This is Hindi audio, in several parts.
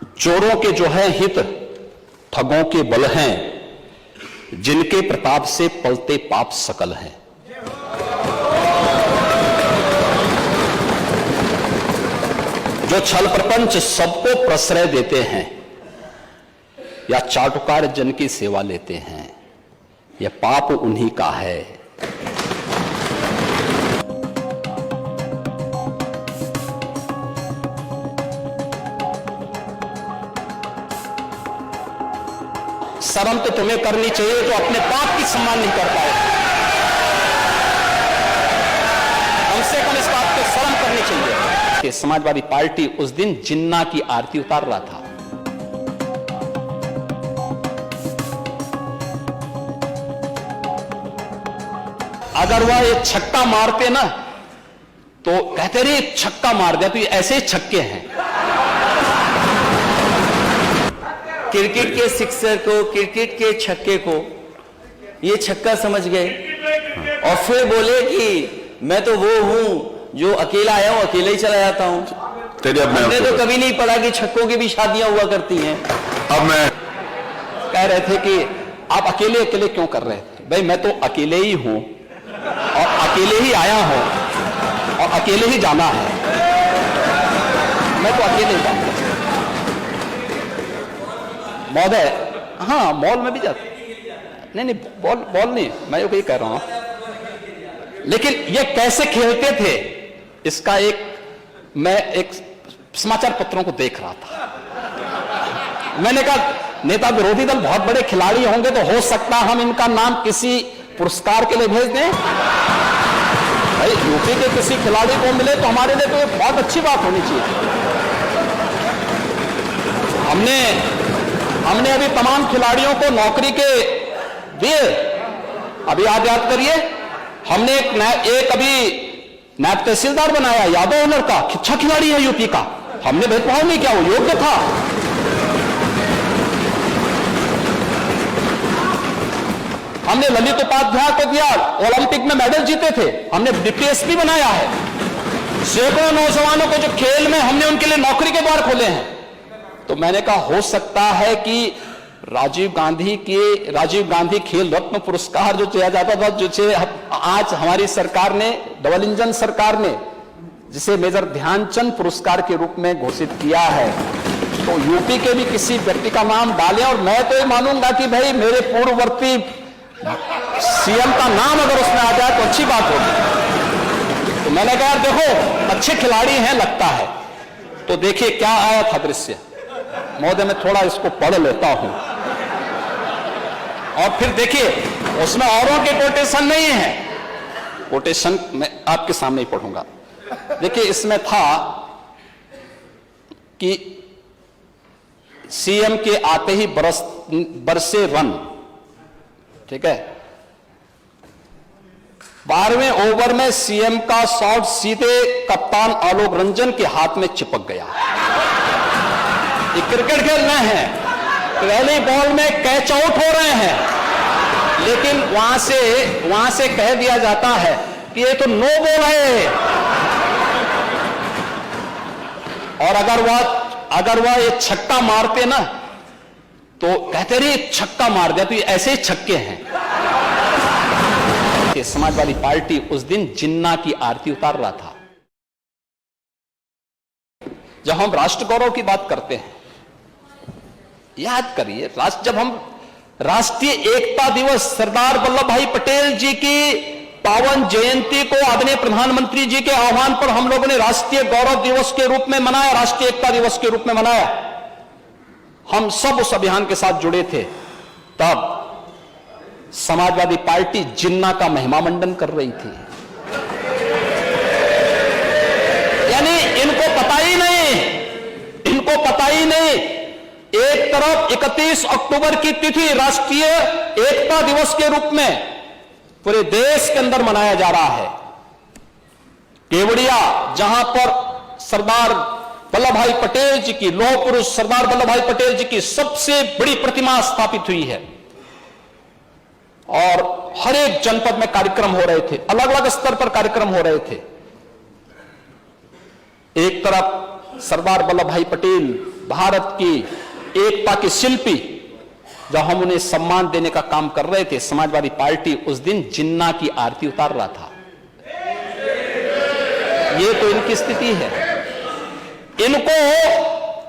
चोरों के जो है हित ठगों के बल हैं, जिनके प्रताप से पलते पाप सकल हैं। जो छल प्रपंच सबको प्रश्रय देते हैं या चाटुकार जन की सेवा लेते हैं, यह पाप उन्हीं का है। शर्म तो तुम्हें करनी चाहिए जो अपने पाप की सम्मान नहीं कर पाए। कम से कम इस बात को शर्म करनी चाहिए कि समाजवादी पार्टी उस दिन जिन्ना की आरती उतार रहा था। अगर वह एक छक्का मारते ना तो कहते रहे छक्का मार दिया, तो ये ऐसे ही छक्के हैं। क्रिकेट के सिक्सर को, क्रिकेट के छक्के को ये छक्का समझ गए और फिर बोले कि मैं तो वो हूं जो अकेला आया हूं, अकेले ही चला जाता हूं। हमने तो कभी नहीं पढ़ा कि छक्कों की भी शादियां हुआ करती हैं। अब मैं कह रहे थे कि आप अकेले अकेले क्यों कर रहे थे? भाई मैं तो अकेले ही हूं और अकेले ही आया हूं और अकेले ही जाना है। मैं तो अकेले ही जाऊंगा महोदय। हाँ, मॉल में भी जाते नहीं, बॉल नहीं, मैं ये कह रहा हूं। लेकिन ये कैसे खेलते थे इसका मैं एक समाचार पत्रों को देख रहा था। मैंने कहा नेता विरोधी दल बहुत बड़े खिलाड़ी होंगे तो हो सकता हम इनका नाम किसी पुरस्कार के लिए भेज दें। भाई यूपी के किसी खिलाड़ी को मिले तो हमारे लिए तो ये बहुत अच्छी बात होनी चाहिए। हमने अभी तमाम खिलाड़ियों को नौकरी के दिए। अभी याद करिए, हमने एक अभी नायब तहसीलदार बनाया, यादव ओनर का, अच्छा खिलाड़ी है यूपी का। हमने भेदभाव नहीं किया, वो योग्य था। हमने ललित उपाध्याय को दिया, ओलंपिक में मेडल जीते थे। हमने डीपीएसपी बनाया है। सैकड़ों नौजवानों को जो खेल में हमने उनके लिए नौकरी के द्वार खोले हैं। तो मैंने कहा हो सकता है कि राजीव गांधी खेल रत्न पुरस्कार जो दिया जाता था, जो आज हमारी सरकार ने, डबल इंजन सरकार ने जिसे मेजर ध्यानचंद पुरस्कार के रूप में घोषित किया है, तो यूपी के भी किसी व्यक्ति का नाम डालें। और मैं तो ये मानूंगा कि भाई मेरे पूर्ववर्ती सीएम का नाम अगर उसमें आ जाए तो अच्छी बात होगी। तो मैंने कहा देखो अच्छे खिलाड़ी हैं लगता है। तो देखिए क्या आया था दृश्य। महोदय मैं थोड़ा इसको पढ़ लेता हूं और फिर देखिए उसमें औरों के कोटेशन नहीं है। कोटेशन मैं आपके सामने ही पढ़ूंगा। देखिए इसमें था कि सीएम के आते ही बरसे रन, ठीक है। 12वें ओवर में सीएम का शॉट सीधे कप्तान आलोक रंजन के हाथ में चिपक गया। ये क्रिकेट खेल रहे हैं, पहली बॉल में कैच आउट हो रहे हैं, लेकिन वहां से कह दिया जाता है कि ये तो नो बॉल है। और अगर वह ये छक्का मारते ना तो कहते रहे छक्का मार दिया, तो ये ऐसे ही छक्के हैं। समाजवादी पार्टी उस दिन जिन्ना की आरती उतार रहा था। जब हम राष्ट्र गौरव की बात करते हैं, याद करिए जब हम राष्ट्रीय एकता दिवस, सरदार वल्लभ भाई पटेल जी की पावन जयंती को आदरणीय प्रधानमंत्री जी के आह्वान पर हम लोगों ने राष्ट्रीय गौरव दिवस के रूप में मनाया, राष्ट्रीय एकता दिवस के रूप में मनाया। हम सब उस अभियान के साथ जुड़े थे। तब समाजवादी पार्टी जिन्ना का महिमा मंडन कर रही थी। यानी इनको पता ही नहीं। एक तरफ 31 अक्टूबर की तिथि राष्ट्रीय एकता दिवस के रूप में पूरे देश के अंदर मनाया जा रहा है। केवड़िया जहां पर सरदार वल्लभ भाई पटेल जी की, लौह पुरुष सरदार वल्लभ भाई पटेल जी की सबसे बड़ी प्रतिमा स्थापित हुई है और हर एक जनपद में कार्यक्रम हो रहे थे, अलग अलग स्तर पर कार्यक्रम हो रहे थे। एक तरफ सरदार वल्लभ भाई पटेल भारत की एकता के शिल्पी, जब हम उन्हें सम्मान देने का काम कर रहे थे, समाजवादी पार्टी उस दिन जिन्ना की आरती उतार रहा था। ये तो इनकी स्थिति है। इनको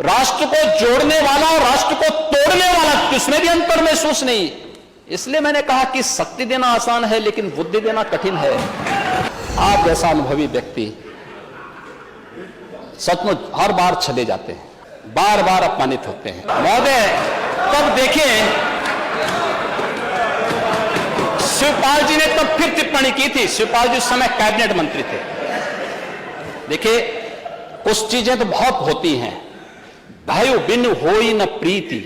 राष्ट्र को जोड़ने वाला और राष्ट्र को तोड़ने वाला किसमें भी अंतर महसूस नहीं। इसलिए मैंने कहा कि शक्ति देना आसान है लेकिन बुद्धि देना कठिन है। आप जैसा अनुभवी व्यक्ति सचमुच हर बार चले जाते हैं, बार बार अपमानित होते हैं। महोदय, तब देखें शिवपाल जी ने तब फिर टिप्पणी की थी। शिवपाल जी उस समय कैबिनेट मंत्री थे। देखिए, कुछ चीजें तो बहुत होती हैं। भाइयों, बिन होई न प्रीति,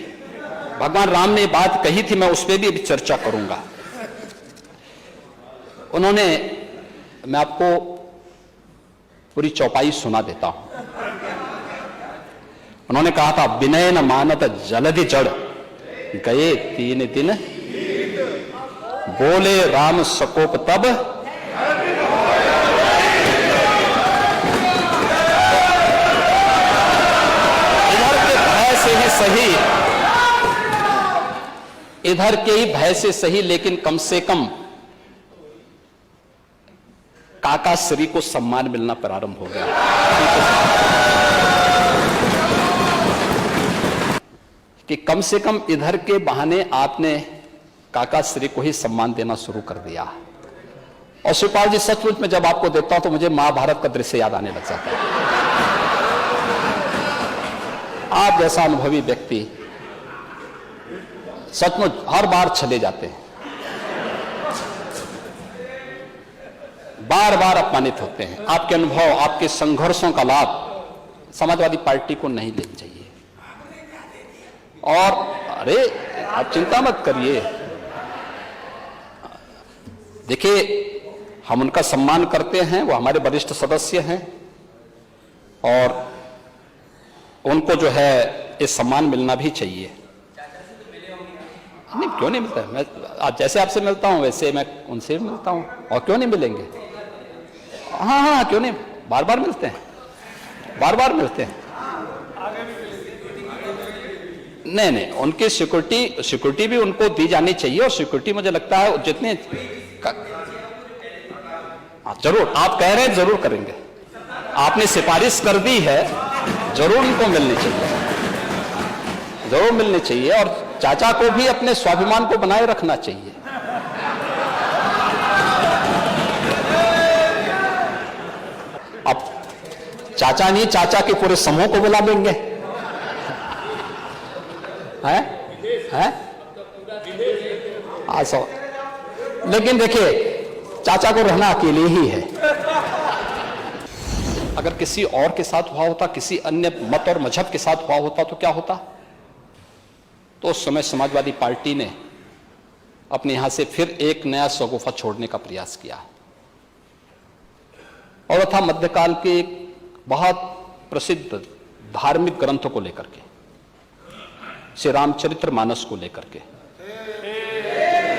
भगवान राम ने बात कही थी, मैं उस पर भी अभी चर्चा करूंगा। उन्होंने, मैं आपको पूरी चौपाई सुना देता हूं। उन्होंने कहा था, विनय न मानत जलधि जड़, गए 3 दिन, बोले राम सकोप तब, इधर के ही भय से सही, लेकिन कम से कम काका श्री को सम्मान मिलना प्रारंभ हो गया कि कम से कम इधर के बहाने आपने काका श्री को ही सम्मान देना शुरू कर दिया। और शिवपाल जी, सचमुच में जब आपको देखता हूं तो मुझे महाभारत का दृश्य याद आने लग जाता है। आप जैसा अनुभवी व्यक्ति सचमुच हर बार चले जाते हैं, बार बार अपमानित होते हैं। आपके अनुभव, आपके संघर्षों का लाभ समाजवादी पार्टी को नहीं लेना चाहिए। और अरे, आप चिंता मत करिए। देखिए, हम उनका सम्मान करते हैं, वो हमारे वरिष्ठ सदस्य हैं और उनको जो है ये सम्मान मिलना भी चाहिए। नहीं, क्यों नहीं मिलता? मैं आज जैसे आपसे मिलता हूं वैसे मैं उनसे भी मिलता हूं, और क्यों नहीं मिलेंगे? हाँ, क्यों नहीं, बार बार मिलते हैं, बार बार मिलते हैं। नहीं, उनकी सिक्योरिटी भी उनको दी जानी चाहिए। और सिक्योरिटी मुझे लगता है जितने जरूर आप कह रहे हैं, जरूर करेंगे। आपने सिफारिश कर दी है, जरूर उनको मिलनी चाहिए, जरूर मिलनी चाहिए। और चाचा को भी अपने स्वाभिमान को बनाए रखना चाहिए। अब चाचा नहीं, चाचा के पूरे समूह को बुला लेंगे, हैं? लेकिन देखिए, चाचा को रहना अकेले ही है। अगर किसी और के साथ हुआ होता, किसी अन्य मत और मजहब के साथ हुआ होता तो क्या होता? तो उस समय समाजवादी पार्टी ने अपने यहां से फिर एक नया शगुफा छोड़ने का प्रयास किया। और था मध्यकाल के एक बहुत प्रसिद्ध धार्मिक ग्रंथों को लेकर के, श्री रामचरितमानस को लेकर के,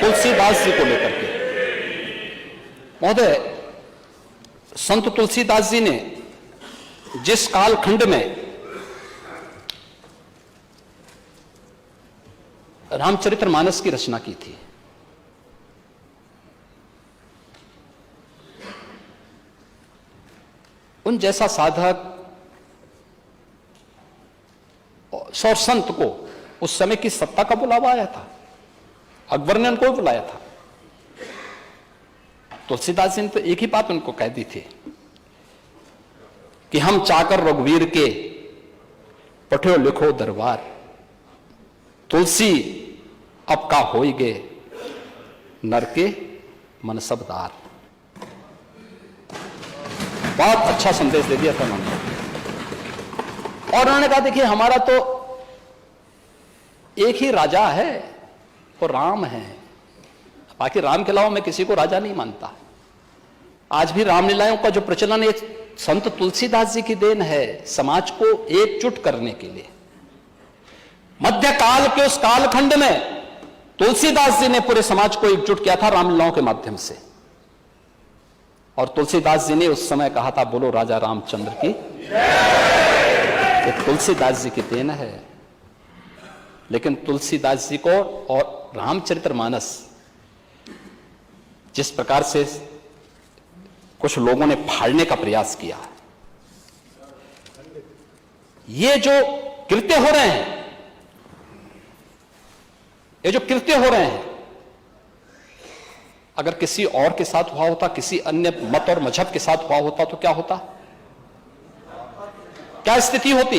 तुलसीदास जी को लेकर के। महोदय, संत तुलसीदास जी ने जिस कालखंड में रामचरितमानस की रचना की थी, उन जैसा साधक और संत को उस समय की सत्ता का बुलावा आया था। अकबर ने उनको बुलाया था। तुलसीदास जी ने तो एक ही बात उनको कह दी थी कि हम चाकर रघुवीर के पठो लिखो दरबार, तुलसी अब का होई गे नर के मन सबदार। बहुत अच्छा संदेश दे दिया था उन्होंने। और उन्होंने कहा, देखिए, हमारा तो एक ही राजा है, वो राम है। बाकी राम के अलावा मैं किसी को राजा नहीं मानता। आज भी रामलीलाओं का जो प्रचलन है, संत तुलसीदास जी की देन है, समाज को एकजुट करने के लिए। मध्यकाल के उस कालखंड में तुलसीदास जी ने पूरे समाज को एकजुट किया था रामलीलाओं के माध्यम से। और तुलसीदास जी ने उस समय कहा था, बोलो राजा रामचंद्र की। ये तुलसीदास जी की देन है। लेकिन तुलसीदास जी को और रामचरितमानस जिस प्रकार से कुछ लोगों ने फाड़ने का प्रयास किया, ये जो कृत्य हो रहे हैं, ये जो कृत्य हो रहे हैं, अगर किसी और के साथ हुआ होता, किसी अन्य मत और मजहब के साथ हुआ होता तो क्या होता, क्या स्थिति होती?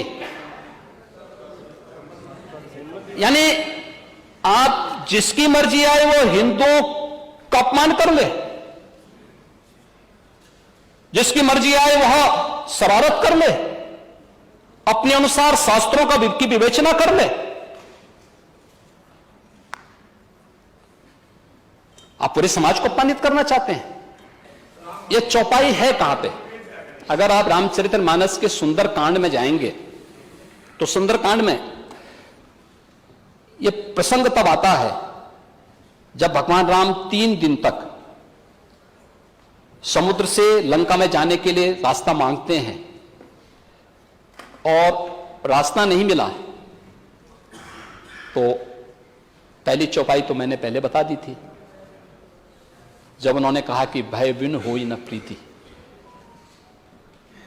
यानी आप जिसकी मर्जी आए वो हिंदुओं का अपमान कर ले, जिसकी मर्जी आए वह शरारत कर ले, अपने अनुसार शास्त्रों की विवेचना कर ले। आप पूरे समाज को अपमानित करना चाहते हैं। यह चौपाई है कहां पे? अगर आप रामचरितमानस के सुंदर कांड में जाएंगे तो सुंदर कांड में यह प्रसंग तब आता है जब भगवान राम 3 दिन तक समुद्र से लंका में जाने के लिए रास्ता मांगते हैं और रास्ता नहीं मिला है। तो पहली चौपाई तो मैंने पहले बता दी थी, जब उन्होंने कहा कि भय बिन होई न प्रीति।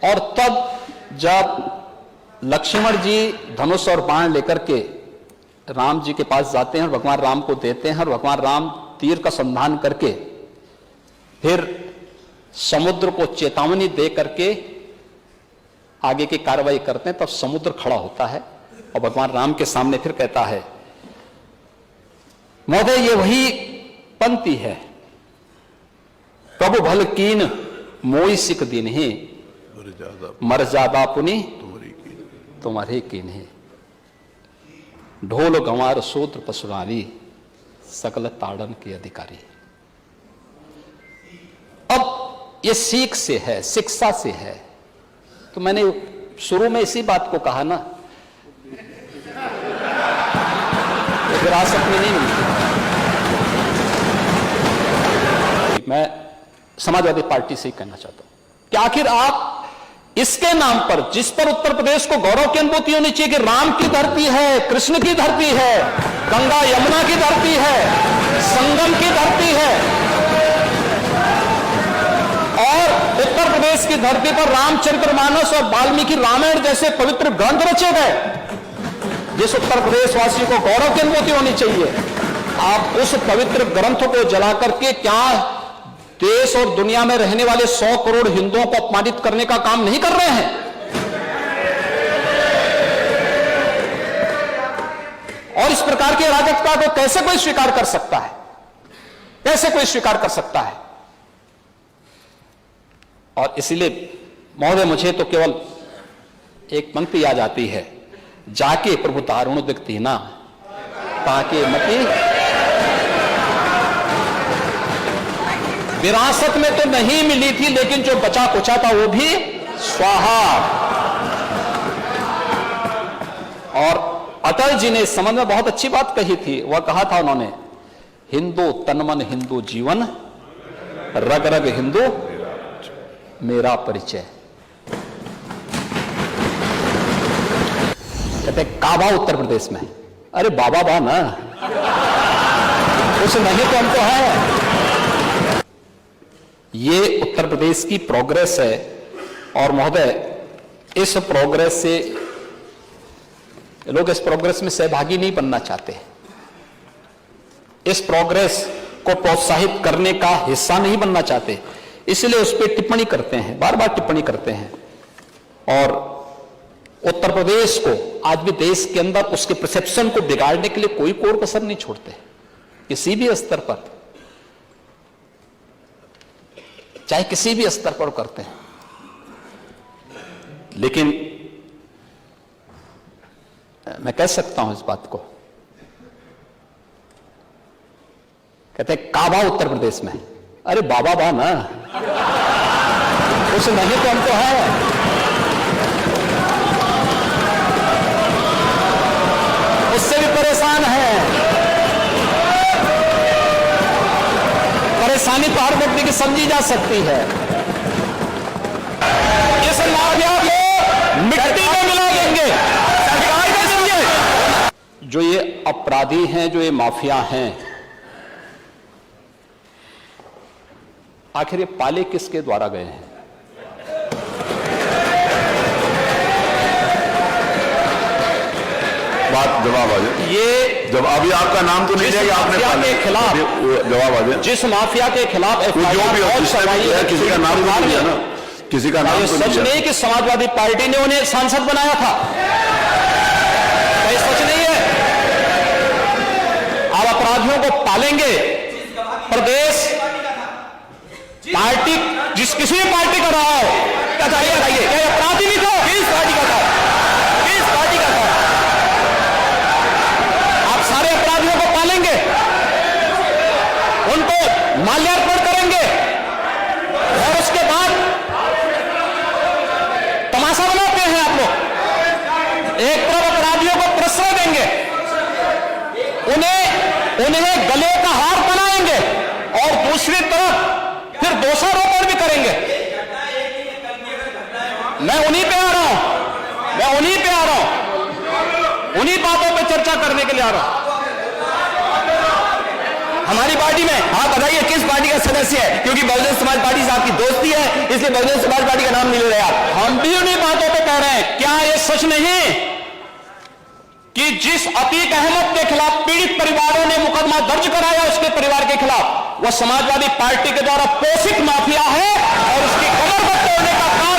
और तब जब लक्ष्मण जी धनुष और बाण लेकर के राम जी के पास जाते हैं और भगवान राम को देते हैं और भगवान राम तीर का संधान करके फिर समुद्र को चेतावनी दे करके आगे की कार्रवाई करते हैं, तब समुद्र खड़ा होता है और भगवान राम के सामने फिर कहता है, महोदय ये वही पंक्ति है, प्रभु भल कीन मोई सिख दिन ही मर्यादा पुनि तुम्हारे कीन है, ढोल गंवार सूत्र पशुरानी सकल ताड़न के अधिकारी। अब ये सीख से है, शिक्षा से है। तो मैंने शुरू में इसी बात को कहा ना, विरासत में नहीं मिलती। मैं समाजवादी पार्टी से ही कहना चाहता हूं कि आखिर आप इसके नाम पर, जिस पर उत्तर प्रदेश को गौरव की अनुभूति होनी चाहिए कि राम की धरती है, कृष्ण की धरती है, गंगा यमुना की धरती है, संगम की धरती है, और उत्तर प्रदेश की धरती पर रामचरितमानस और वाल्मीकि रामायण जैसे पवित्र ग्रंथ रचे गए, जिस उत्तर प्रदेश वासियों को गौरव की अनुभूति होनी चाहिए, आप उस पवित्र ग्रंथ को जला करके क्या देश और दुनिया में रहने वाले 100 करोड़ हिंदुओं को अपमानित करने का काम नहीं कर रहे हैं? और इस प्रकार की अराजकता को कैसे कोई स्वीकार कर सकता है? कैसे कोई स्वीकार कर सकता है? और इसलिए महोदय मुझे तो केवल एक पंक्ति याद आती है, जाके प्रभु दारुण दिखती ना ताके मती। विरासत में तो नहीं मिली थी, लेकिन जो बचा कुचा था वो भी स्वाहा। और अटल जी ने इस संबंध में बहुत अच्छी बात कही थी। वह कहा था उन्होंने, हिंदू तनमन हिंदू जीवन, रग रग हिंदू मेरा परिचय। कहते काबा उत्तर प्रदेश में, अरे बाबा बा ना, कुछ नहीं तो हमको है। ये उत्तर प्रदेश की प्रोग्रेस है। और महोदय इस प्रोग्रेस से लोग इस प्रोग्रेस में सहभागी नहीं बनना चाहते, इस प्रोग्रेस को प्रोत्साहित करने का हिस्सा नहीं बनना चाहते, इसलिए उस पर टिप्पणी करते हैं, बार बार टिप्पणी करते हैं। और उत्तर प्रदेश को आज भी देश के अंदर उसके परसेप्शन को बिगाड़ने के लिए कोई कोर कसर नहीं छोड़ते, किसी भी स्तर पर, चाहे किसी भी स्तर पर करते हैं। लेकिन मैं कह सकता हूं इस बात को, कहते हैं काबा उत्तर प्रदेश में, अरे बाबा बा ना, कुछ नहीं तो हमको है। उससे भी परेशान है। परेशानी तो हर व्यक्ति की समझी जा सकती है। इस नारियल को मिट्टी में मिला देंगे, जो ये अपराधी हैं, जो ये माफिया हैं, आखिर ये पाले किसके द्वारा गए हैं? बात जवाब आ जाए। ये जब अभी आपका नाम तो नहीं लिया कि आपने माफिया के खिलाफ जवाब आ जाए। जिस माफिया के खिलाफ जो भी है, किसी का नाम तो नहीं लिया ना, किसी का नाम ये तो सच नहीं नहीं कि समाजवादी पार्टी ने उन्हें सांसद बनाया था, ये सच नहीं है। आप अपराधियों को पालेंगे, प्रदेश पार्टी जिस किसी भी पार्टी का रहा हो, बताइए क्या अपराधी नहीं था? किस पार्टी का था? किस पार्टी का था? आप सारे अपराधियों को पालेंगे, उनको माल्यार्पण करेंगे और उसके बाद तमाशा बनाते हैं आप लोग। एक तरफ अपराधियों को प्रश्रय देंगे, उन्हें गले का हार बनाएंगे और दूसरी तरफ फिर दोषारोपण भी करेंगे। मैं उन्हीं पे आ रहा हूं, उन्हीं बातों पे चर्चा करने के लिए आ रहा हूं। हमारी पार्टी में आप बताइए किस पार्टी का सदस्य है? क्योंकि बहुजन समाज पार्टी से आपकी दोस्ती है, इसलिए बहुजन समाज पार्टी का नाम नहीं ले रहे आप। हम भी उन्हीं बातों पे कह रहे हैं। क्या ये सच नहीं कि जिस अतीक अहमद के खिलाफ पीड़ित परिवारों ने मुकदमा दर्ज कराया, उसके परिवार के खिलाफ, वह समाजवादी पार्टी के द्वारा पोषित माफिया है और उसकी कमर को तोड़ने का काम